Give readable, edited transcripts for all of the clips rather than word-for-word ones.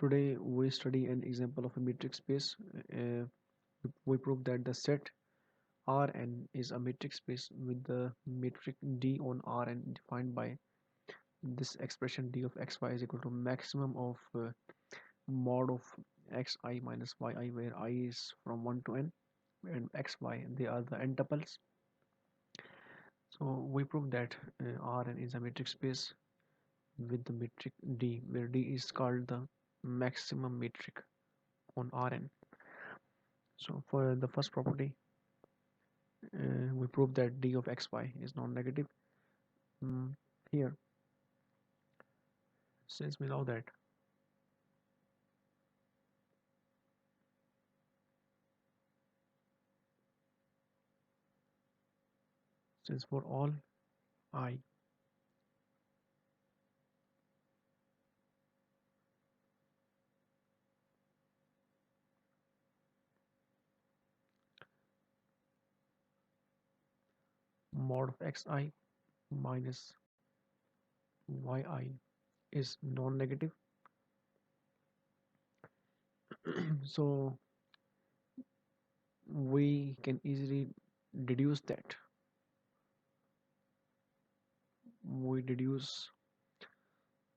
Today we study an example of a metric space. Uh, we prove that the set Rn is a metric space with the metric D on Rn defined by this expression d of xy is equal to maximum of mod of xi minus yi, where I is from 1 to n and xy they are the n tuples. So we prove that Rn is a metric space with the metric D, where D is called the maximum metric on Rn. So for the first property, we prove that d of xy is non-negative. Here, since we know that since for all I mod of xi minus yi is non-negative, so we can easily deduce that we deduce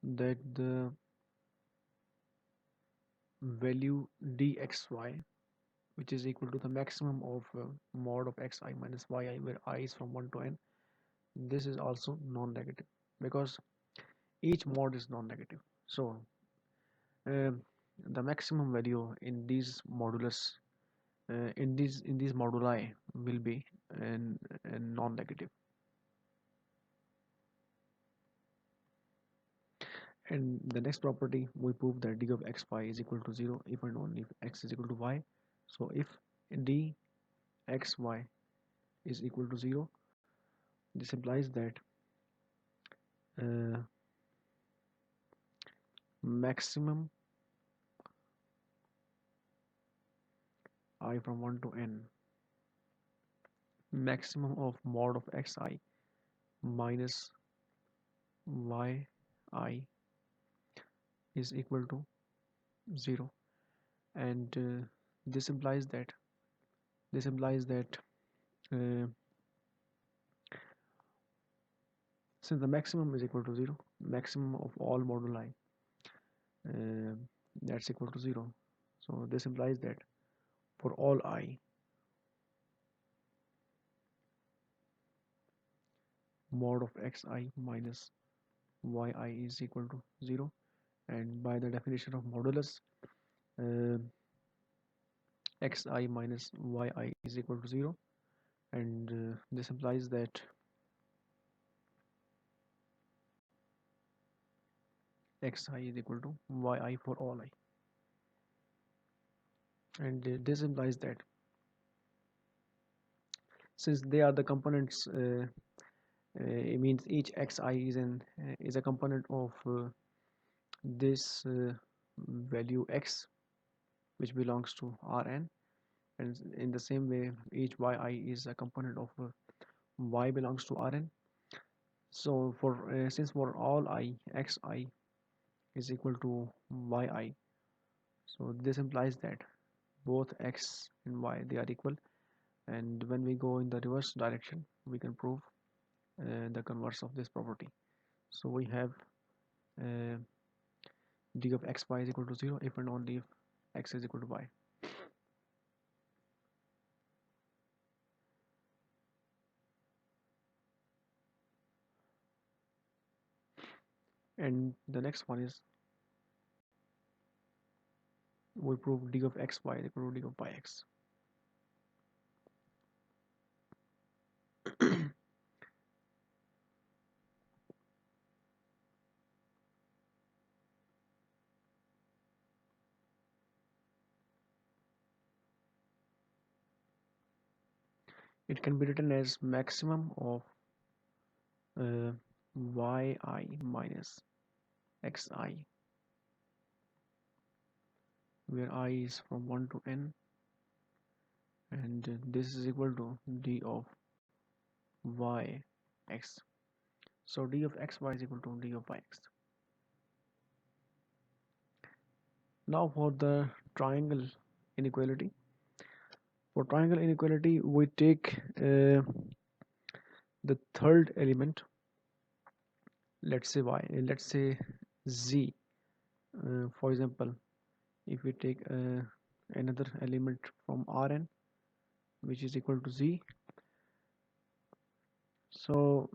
that the value dxy, which is equal to the maximum of mod of xi minus yi, where I is from 1 to n, this is also non-negative because each mod is non-negative. So um the maximum value in these modulus in these moduli will be non-negative. And the next property, we prove that d of xy is equal to 0 if and only if x is equal to y. So if d xy is equal to 0, this implies that uh, maximum I from 1 to n, maximum of mod of xi minus yi is equal to 0. And this implies that this implies that uh, since the maximum is equal to 0, maximum of all moduli uh, that's equal to 0. So this implies that for all I, mod of xi minus yi is equal to 0. And by the definition of modulus, uh, xi minus yi is equal to 0. And this implies that xi is equal to yi for all I. And this implies that since they are the components, it means each xi is a component of this value x, which belongs to Rn, and in the same way each yi is a component of y belongs to Rn. So for since for all I xi is equal to yi, so this implies that both x and y they are equal. And when we go in the reverse direction, we can prove the converse of this property. So we have uh, d of xy is equal to 0 if and only if x is equal to y. And the next one is we prove d of xy is equal to d of yx. It can be written as maximum of yi minus xi, where I is from 1 to n, and this is equal to d of yx. So d of xy is equal to d of yx. Now for the triangle inequality. For triangle inequality, we take the third element. Let's say y. Let's say z. For example, if we take another element from Rn, which is equal to z. So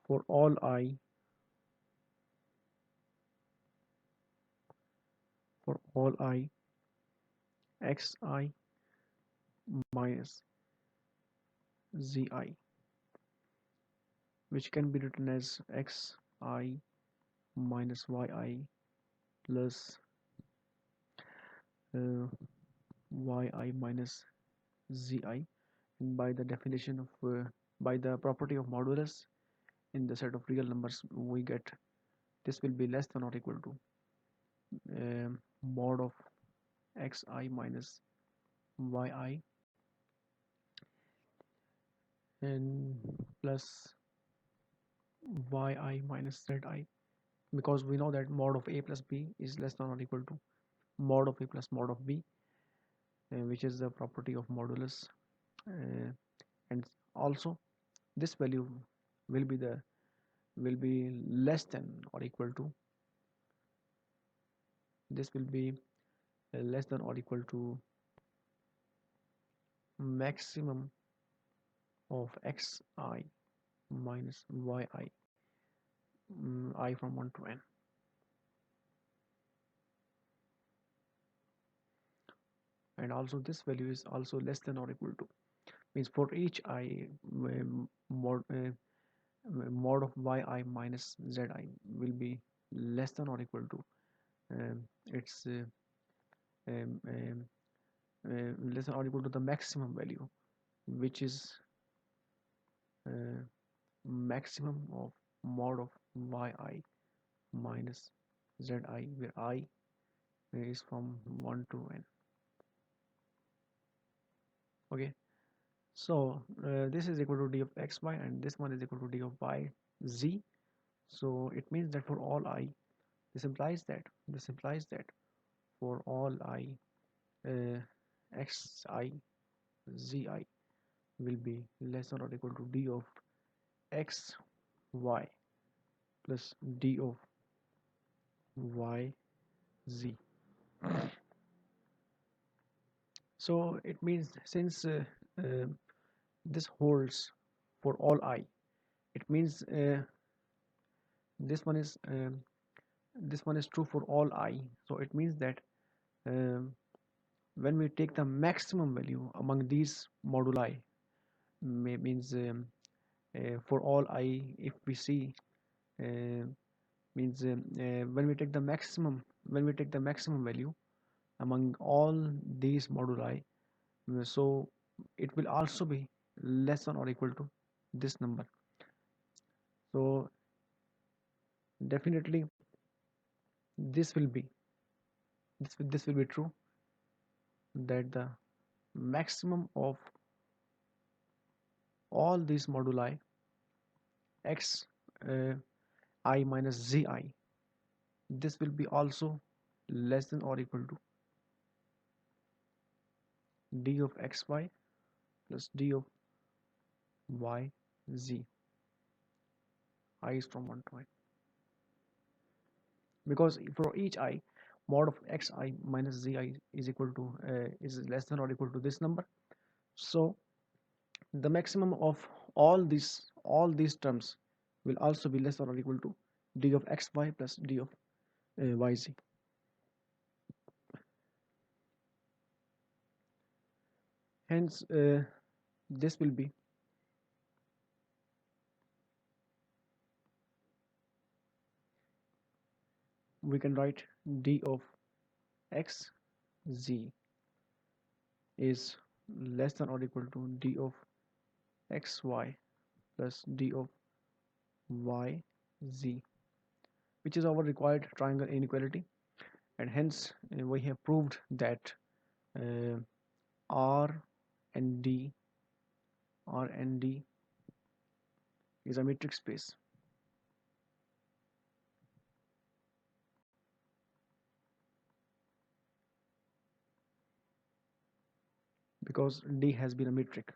for all I, xi minus zi, which can be written as xi minus yi plus uh, yi minus zi. And by the definition of by the property of modulus in the set of real numbers, we get this will be less than or equal to mod of xi minus yi and plus yi minus zi, because we know that mod of a plus b is less than or equal to mod of a plus mod of b, which is the property of modulus, uh, and also this value will be the will be less than or equal to this will be less than or equal to maximum of xi minus yi, I from 1 to n. And also this value is also less than or equal to, means for each I, mod, mod of yi minus zi will be less than or equal to its um, um, less than or equal to the maximum value, which is uh, maximum of mod of yi minus zi, where I is from 1 to n. Okay, so this is equal to d of xy and this one is equal to d of y z. So it means that for all I, this implies that for all I, xi zi will be less than or equal to d of x y plus d of y z. So it means since uh, this holds for all I, it means this one is this one is true for all I. So it means that um, when we take the maximum value among these moduli, means for all I, if we see uh, means when we take the maximum value among all these moduli, so it will also be less than or equal to this number. So definitely this will be this will be true, that the maximum of all these moduli x I minus zi, this will be also less than or equal to d of xy plus d of y z, I is from 1 to n, because for each I, mod of xi minus zi is equal to is less than or equal to this number. So the maximum of all these terms will also be less than or equal to d of xy plus d of yz. Hence this will be we can write d of x z is less than or equal to d of xy plus d of y z, which is our required triangle inequality, and hence we have proved that uh, r and d is a metric space. because D has been a metric.